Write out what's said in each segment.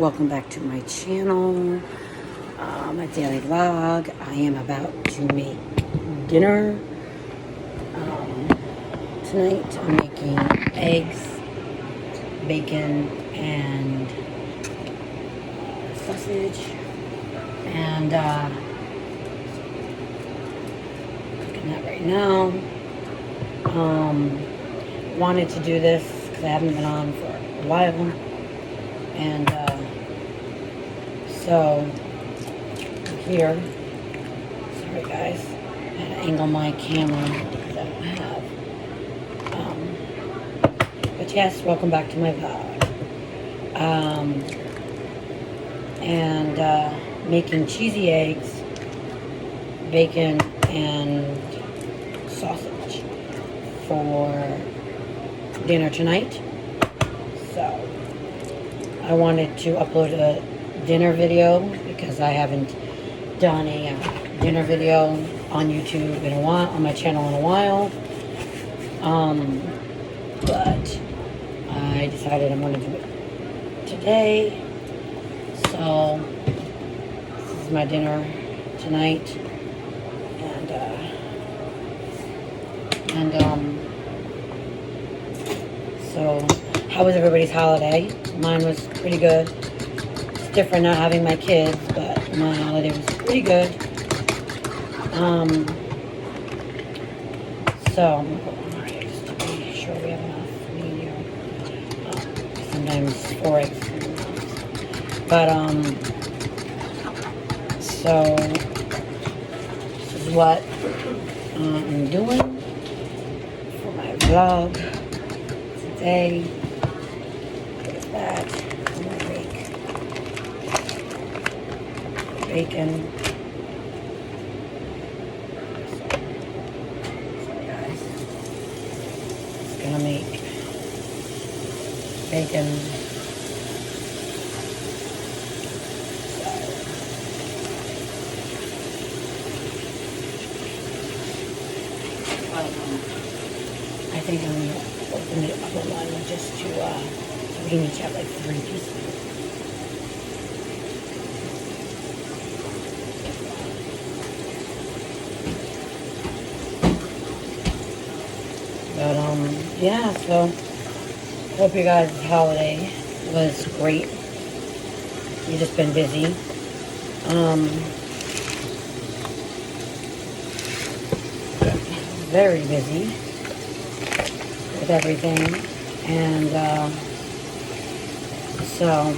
welcome back to my channel, my daily vlog. I am about to make dinner. Tonight I'm making eggs, bacon, and sausage, and cooking that right now. Wanted to do this because I haven't been on for a while, and so here, sorry guys, I had to angle my camera because I don't have. But yes, welcome back to my vlog. And making cheesy eggs, bacon, and sausage for dinner tonight. So I wanted to upload a dinner video because I haven't done a dinner video on YouTube in a while, on my channel in a while. But I decided I'm going to do it today. So this is my dinner tonight, so how was everybody's holiday? Mine was pretty good. It's different not having my kids, but my holiday was pretty good. So I'm going to put one more egg just to be sure we have enough medium. Sometimes 4 eggs is enough. But so this is what I'm doing for my vlog today. Look at that. I'm gonna make bacon. So guys, it's gonna make bacon. I think I'm going to open it up a little just to, so we can each have like 3 pieces. But, yeah, so hope you guys' holiday was great. You've just been busy. Very busy with everything, and so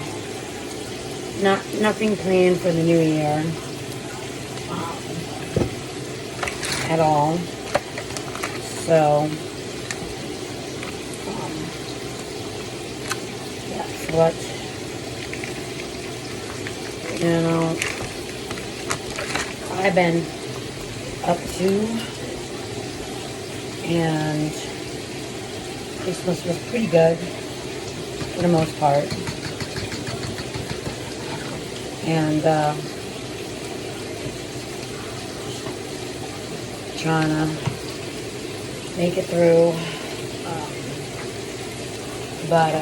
nothing planned for the new year at all. So that's what I've been up to. And Christmas was pretty good for the most part. And trying to make it through. But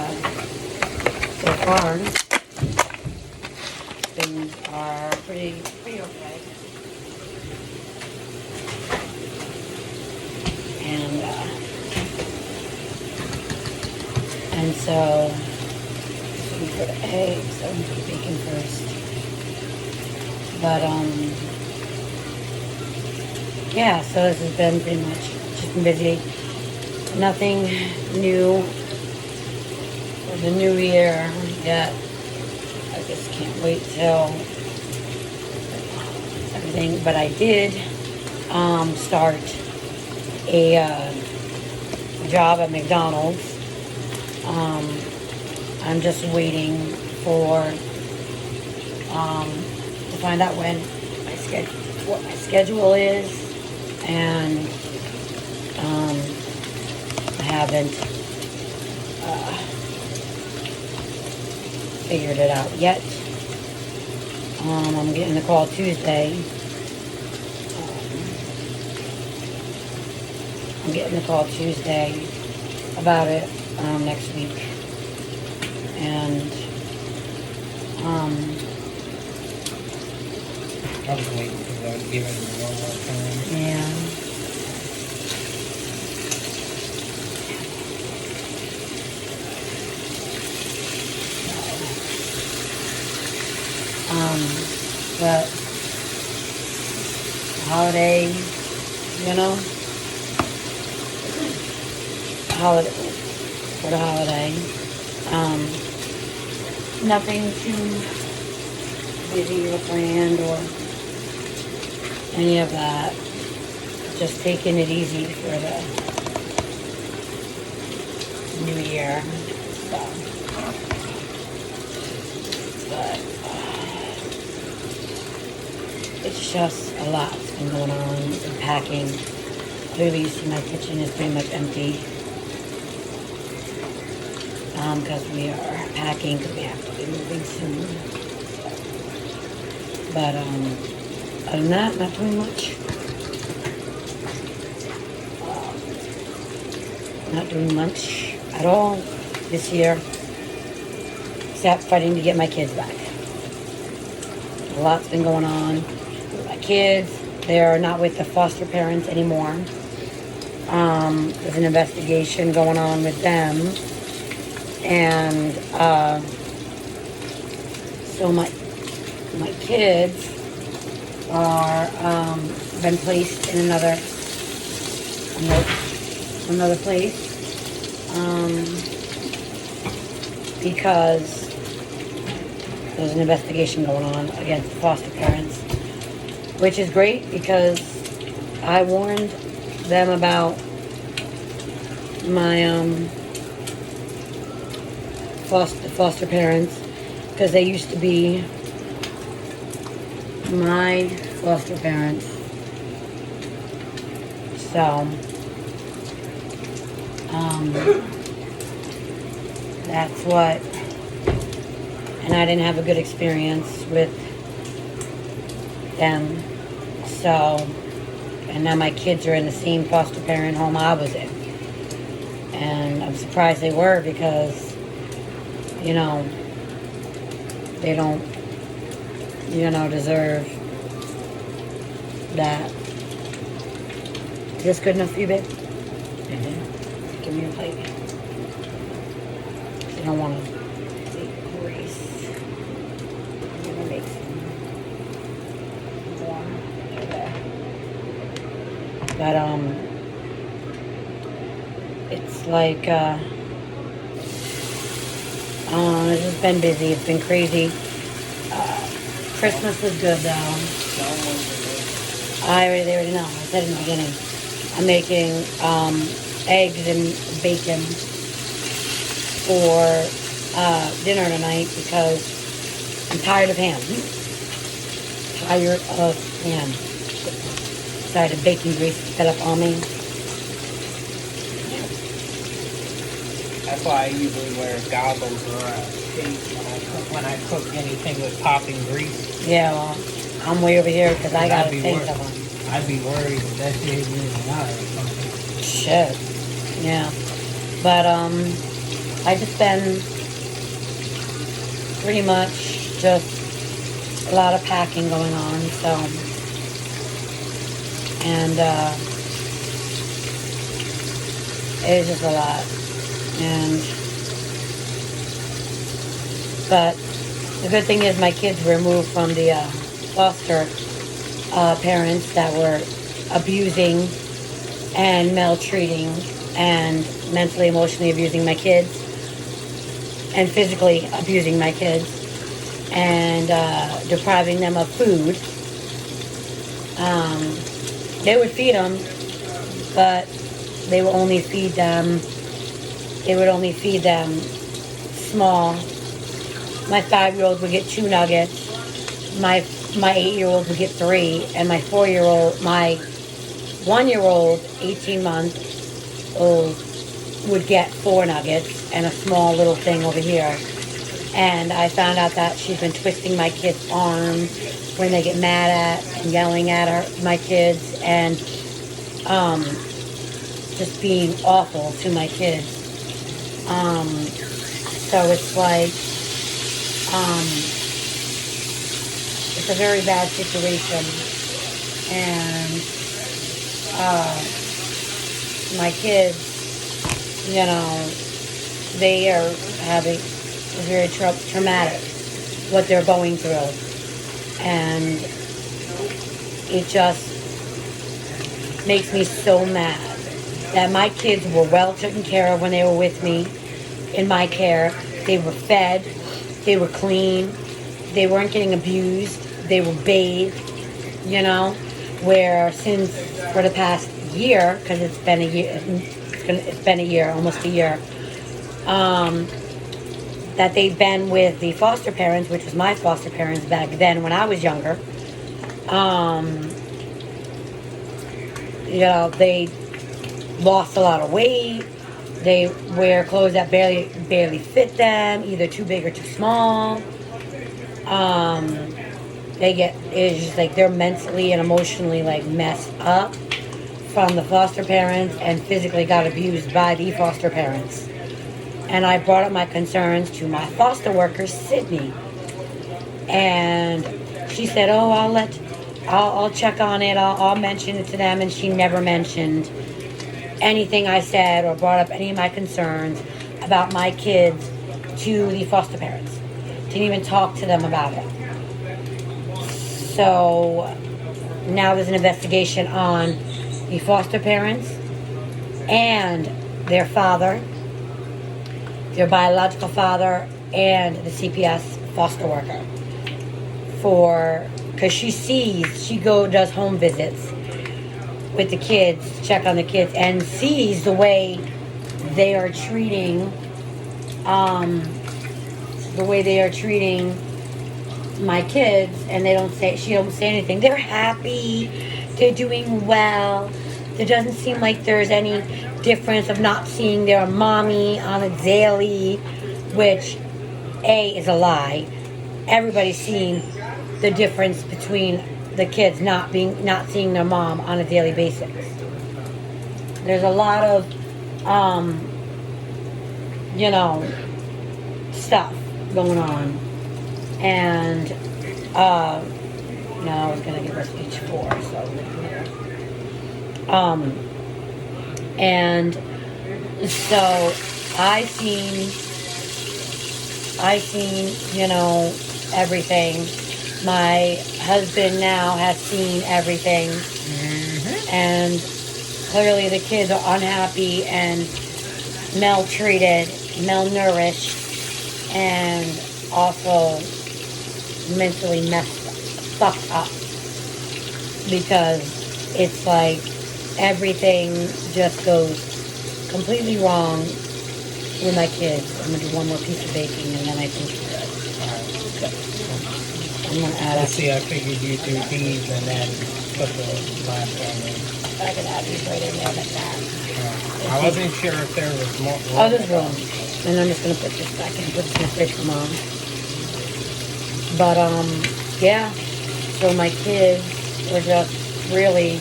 so far things are pretty okay. And so we put eggs, I'm gonna put bacon first. But yeah, so this has been pretty much just been busy. Nothing new for the new year yet. I just can't wait till everything. But I did start a job at McDonald's. I'm just waiting for to find out what my schedule is, and I haven't figured it out yet. I'm getting the call Tuesday. I'm getting the call Tuesday about it next week, and I was waiting because I was giving him one more time. Yeah. But holiday, you know, holiday for the holiday. Nothing too busy or planned or any of that. Just taking it easy for the new year. So, but it's just a lot that's been going on and packing. Clearly, you see my kitchen is pretty much empty. Because we are packing because we have to be moving soon. But other than that, not doing much. Not doing much at all this year, except fighting to get my kids back. A lot's been going on with my kids. They're not with the foster parents anymore. There's an investigation going on with them. And so my kids are been placed in another place because there's an investigation going on against the foster parents, which is great because I warned them about my foster parents, because they used to be my foster parents. So that's what, and I didn't have a good experience with them. So, and now my kids are in the same foster parent home I was in, and I'm surprised they were, because you know, they don't, you know, deserve that. Is this good enough for you, babe? Mm-hmm. Give me your plate. You don't want to take grease. I'm going to make some more. But, it's like, it's just been busy. It's been crazy. Christmas was good, though. They already know. I said in the beginning. I'm making eggs and bacon for dinner tonight because I'm tired of ham. Tired of ham. Decided bacon grease to fill up on me. That's why I usually wear goggles or a cape when I cook anything with popping grease. Yeah, well, I'm way over here because I got a taste of them. I'd be worried if that shit hit me in the eye or something. Shit. Yeah. But, I just been pretty much just a lot of packing going on, so. And, it's just a lot. But the good thing is my kids were removed from the foster parents that were abusing and maltreating and mentally, emotionally abusing my kids and physically abusing my kids and depriving them of food. They would feed them, but they would only feed them small. My 5-year-old would get 2 nuggets. My 8-year-old would get 3, and my 1-year-old, 18-month-old, would get 4 nuggets and a small little thing over here. And I found out that she's been twisting my kids' arms when they get mad at and yelling at my kids, and just being awful to my kids. So it's like, It's a very bad situation. And my kids, you know, they are having, it's very traumatic what they're going through. And it just makes me so mad that my kids were well taken care of when they were with me in my care. They were fed, they were clean, they weren't getting abused, they were bathed, you know, where since for the past year, because it's been a year, it's been a year, almost a year, that they've been with the foster parents, which was my foster parents back then when I was younger. You know, they lost a lot of weight. They wear clothes that barely fit them, either too big or too small. It's just like they're mentally and emotionally like messed up from the foster parents and physically got abused by the foster parents. And I brought up my concerns to my foster worker, Sydney. And she said, oh, I'll check on it. I'll mention it to them. And she never mentioned anything I said or brought up any of my concerns about my kids to the foster parents. Didn't even talk to them about it. So now there's an investigation on the foster parents and their father, their biological father, and the CPS foster worker. Because she does home visits with the kids, check on the kids, and sees the way they are treating, my kids, and she don't say anything. They're happy, they're doing well. There doesn't seem like there's any difference of not seeing their mommy on a daily, which A is a lie. Everybody's seen the difference between the kids not seeing their mom on a daily basis. There's a lot of stuff going on. And now I was gonna give us each 4, so and so I seen everything. My husband now has seen everything. And clearly the kids are unhappy and maltreated, malnourished, and also mentally fucked up, because it's like everything just goes completely wrong with my kids. I'm gonna do one more piece of baking and then I think we're good. I'm gonna add Let's see, I figured you'd do these and then put the last one in. I could add these right in there like that. I wasn't sure if there was more. Oh, there's room. And I'm just gonna put this back in, put this in the fridge for Mom. But yeah. So my kids were just really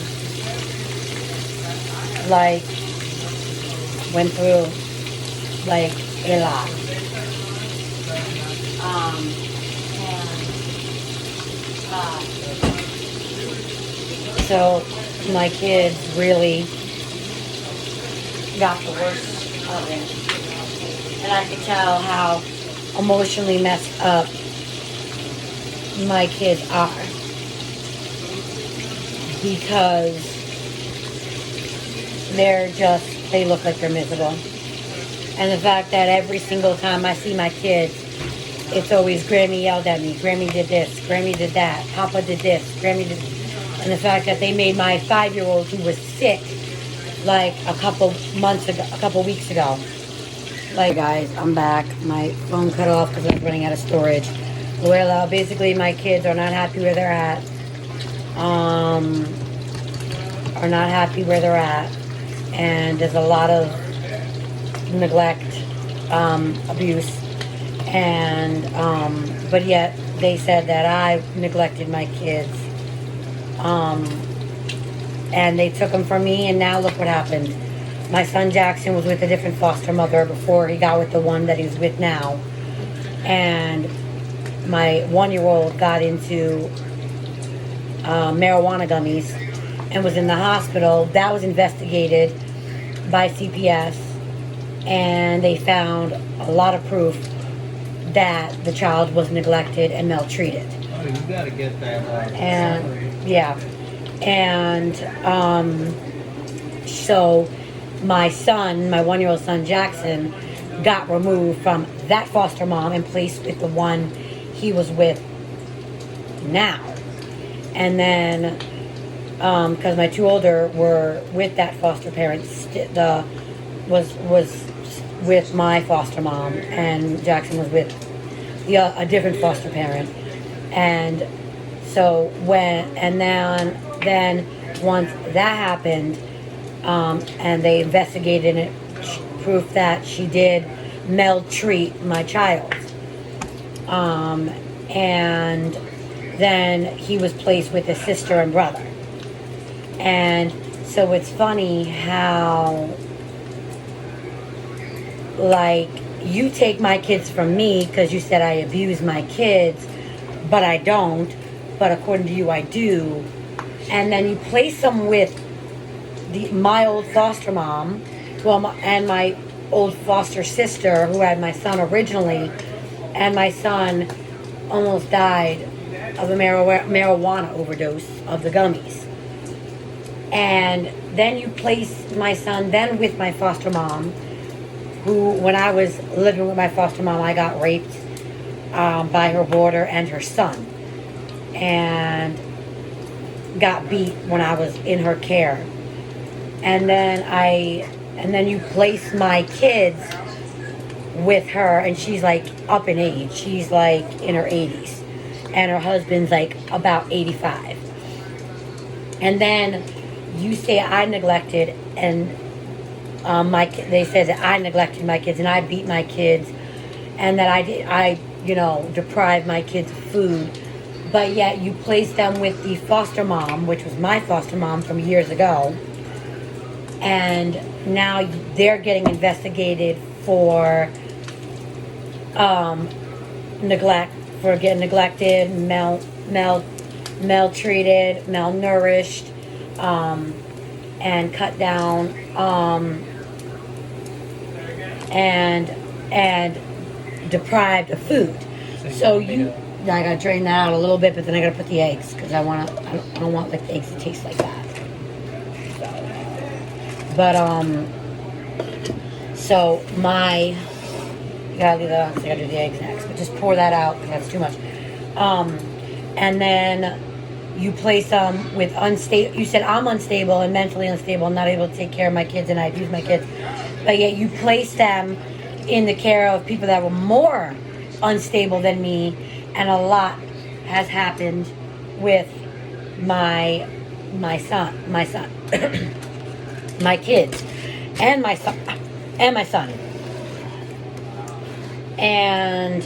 like went through like a lot. So my kids really got the worst of it. And I could tell how emotionally messed up my kids are. Because they look like they're miserable. And the fact that every single time I see my kids, it's always Grammy yelled at me, Grammy did this, Grammy did that, Papa did this, Grammy did... And the fact that they made my 5-year-old, who was sick, like a couple weeks ago. Like, guys, I'm back. My phone cut off because I was running out of storage. Well, basically, my kids are not happy where they're at. And there's a lot of neglect, abuse, and but yet they said that I neglected my kids, and they took them from me, and now look what happened. My son Jackson was with a different foster mother before he got with the one that he's with now, and my 1-year-old got into marijuana gummies and was in the hospital. That was investigated by CPS, and they found a lot of proof that the child was neglected and maltreated. Oh, you gotta get that And summary. yeah, and so my son, my 1-year-old son Jackson, got removed from that foster mom and placed with the one he was with now. And then, because my two older were with that foster parent, was with my foster mom, and Jackson was with a different foster parent. And so then once that happened, and they investigated it, proof that she did maltreat my child. And then he was placed with his sister and brother. And so it's funny how, like, you take my kids from me because you said I abuse my kids, but I don't. But according to you, I do. And then you place them with my old foster mom, and my old foster sister who had my son originally, and my son almost died of a marijuana overdose of the gummies. And then you place my son then with my foster mom, who, when I was living with my foster mom, I got raped by her boarder and her son, and got beat when I was in her care. And then you place my kids with her, and she's like up in age. She's like in her 80s, and her husband's like about 85. And then you say I neglected, and they said that I neglected my kids and I beat my kids, and that I deprived my kids of food. But yet you place them with the foster mom, which was my foster mom from years ago. And now they're getting investigated for neglect, for getting neglected, maltreated, malnourished, and cut down, and deprived of food. So I gotta drain that out a little bit, but then I gotta put the eggs because I don't want like eggs to taste like that. But so I gotta do the eggs next, but just pour that out because that's too much. And then you place them with unstable. You said I'm unstable and mentally unstable, and not able to take care of my kids, and I abuse my kids. But yet you place them in the care of people that were more unstable than me, and a lot has happened with my son, my kids, and my son, and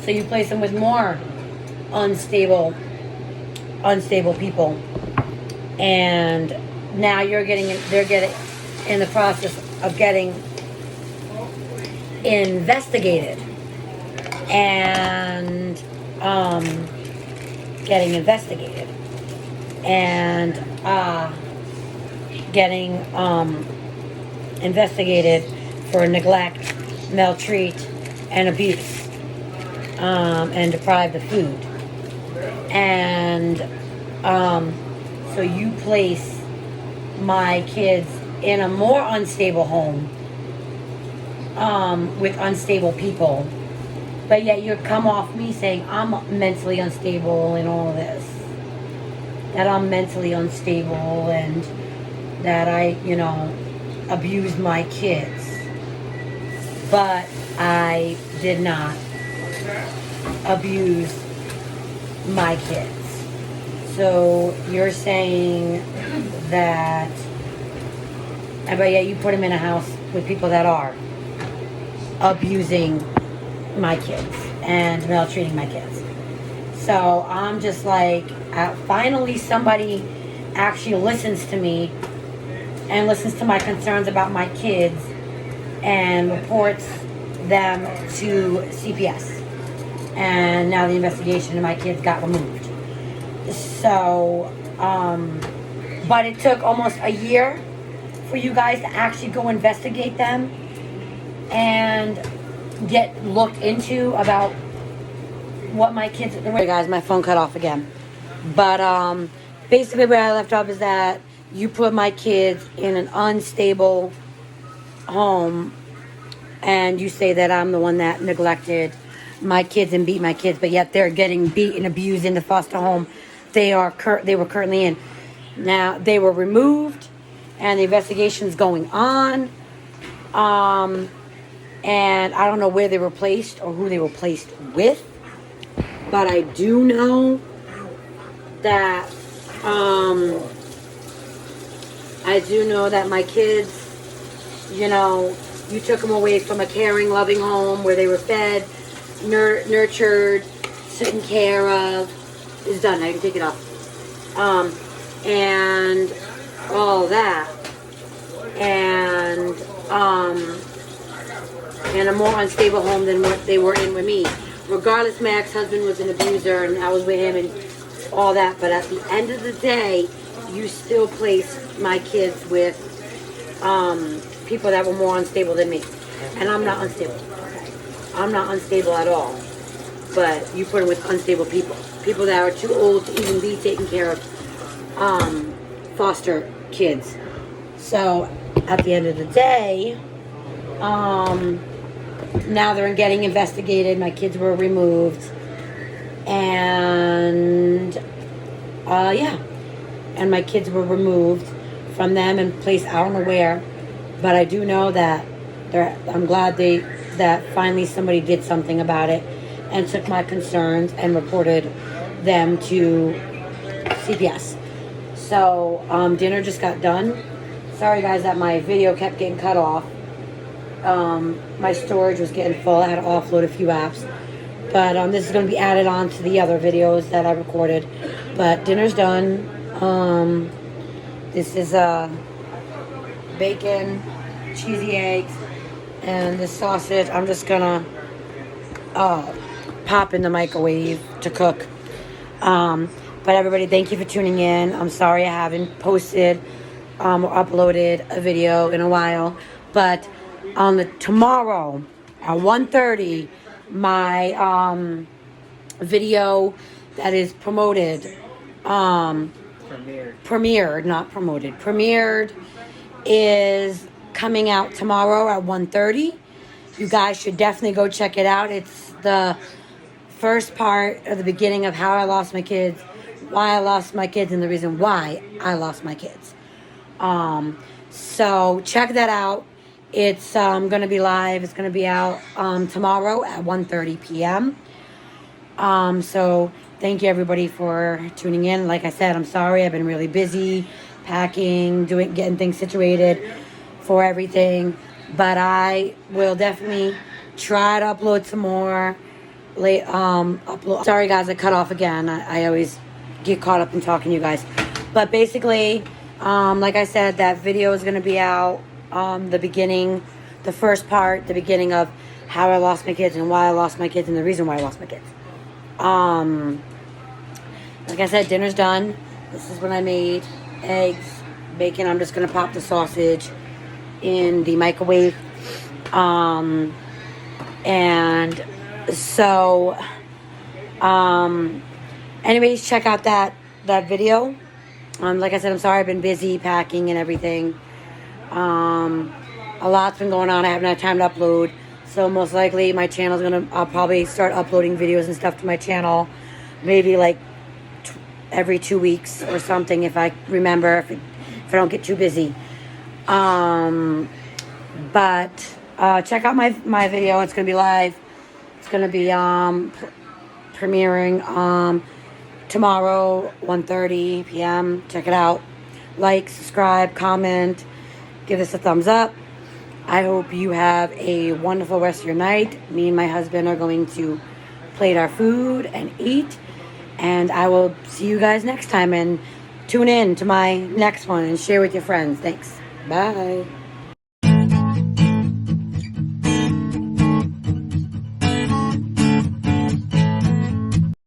so you place them with more unstable people, and now they're getting in the process of getting investigated, and getting investigated for neglect, maltreat, and abuse, and deprived of food. And so you place my kids in a more unstable home, with unstable people, but yet you come off me saying I'm mentally unstable and all of this, that I'm mentally unstable and that I abused my kids. But I did not abuse my kids. So you're saying that, but yet you put them in a house with people that are abusing my kids and maltreating my kids. So I'm just like, finally somebody actually listens to me and listens to my concerns about my kids and reports them to CPS. And now the investigation of my kids got removed. So, but it took almost a year for you guys to actually go investigate them and get looked into about what my kids. Hey guys, my phone cut off again. But basically, where I left off is that you put my kids in an unstable home, and you say that I'm the one that neglected my kids and beat my kids, but yet they're getting beat and abused in the foster home they were currently in. Now they were removed, and the investigation's going on. And I don't know where they were placed or who they were placed with, but I do know that my kids, you took them away from a caring, loving home where they were fed, nurtured, taken care of. It's done. Now you can take it off. And all that. And in a more unstable home than what they were in with me. Regardless, my ex-husband was an abuser and I was with him and all that. But at the end of the day, you still place my kids with people that were more unstable than me. And I'm not unstable. I'm not unstable at all. But you put them with unstable people. People that are too old to even be taking care of foster kids. So at the end of the day, now they're getting investigated. My kids were removed. And and my kids were removed from them and placed, I don't know where, but I do know that I'm glad that finally somebody did something about it and took my concerns and reported them to CPS. So dinner just got done. Sorry guys that my video kept getting cut off. My storage was getting full. I had to offload a few apps. But this is going to be added on to the other videos that I recorded. But dinner's done. This is bacon, cheesy eggs, and this sausage. I'm just going to pop in the microwave to cook. But everybody, thank you for tuning in. I'm sorry I haven't posted or uploaded a video in a while. But on tomorrow at 1:30, my video that is premiered is coming out tomorrow at 1:30. You guys should definitely go check it out. It's the first part of the beginning of how I lost my kids, why I lost my kids, and the reason why I lost my kids. So check that out. It's going to be live. It's going to be out tomorrow at 1:30 p.m. So thank you everybody for tuning in. Like I said, I'm sorry. I've been really busy packing, getting things situated for everything. But I will definitely try to upload some more. Sorry guys, I cut off again. I always get caught up in talking to you guys. But basically, like I said, that video is going to be out. The first part, the beginning of how I lost my kids and why I lost my kids and the reason why I lost my kids. Like I said, dinner's done. This is what I made. Eggs, bacon. I'm just going to pop the sausage in the microwave. And so, anyways, check out that video. Like I said, I'm sorry I've been busy packing and everything. A lot's been going on. I haven't had time to upload. So most likely my channel's I'll probably start uploading videos and stuff to my channel. Maybe like every 2 weeks or something if I remember, if I don't get too busy. But check out my video. It's going to be live. It's going to be premiering tomorrow, 1:30 p.m. Check it out. Like, subscribe, comment, give us a thumbs up. I hope you have a wonderful rest of your night. Me and my husband are going to plate our food and eat. And I will see you guys next time. And tune in to my next one and share with your friends. Thanks. Bye.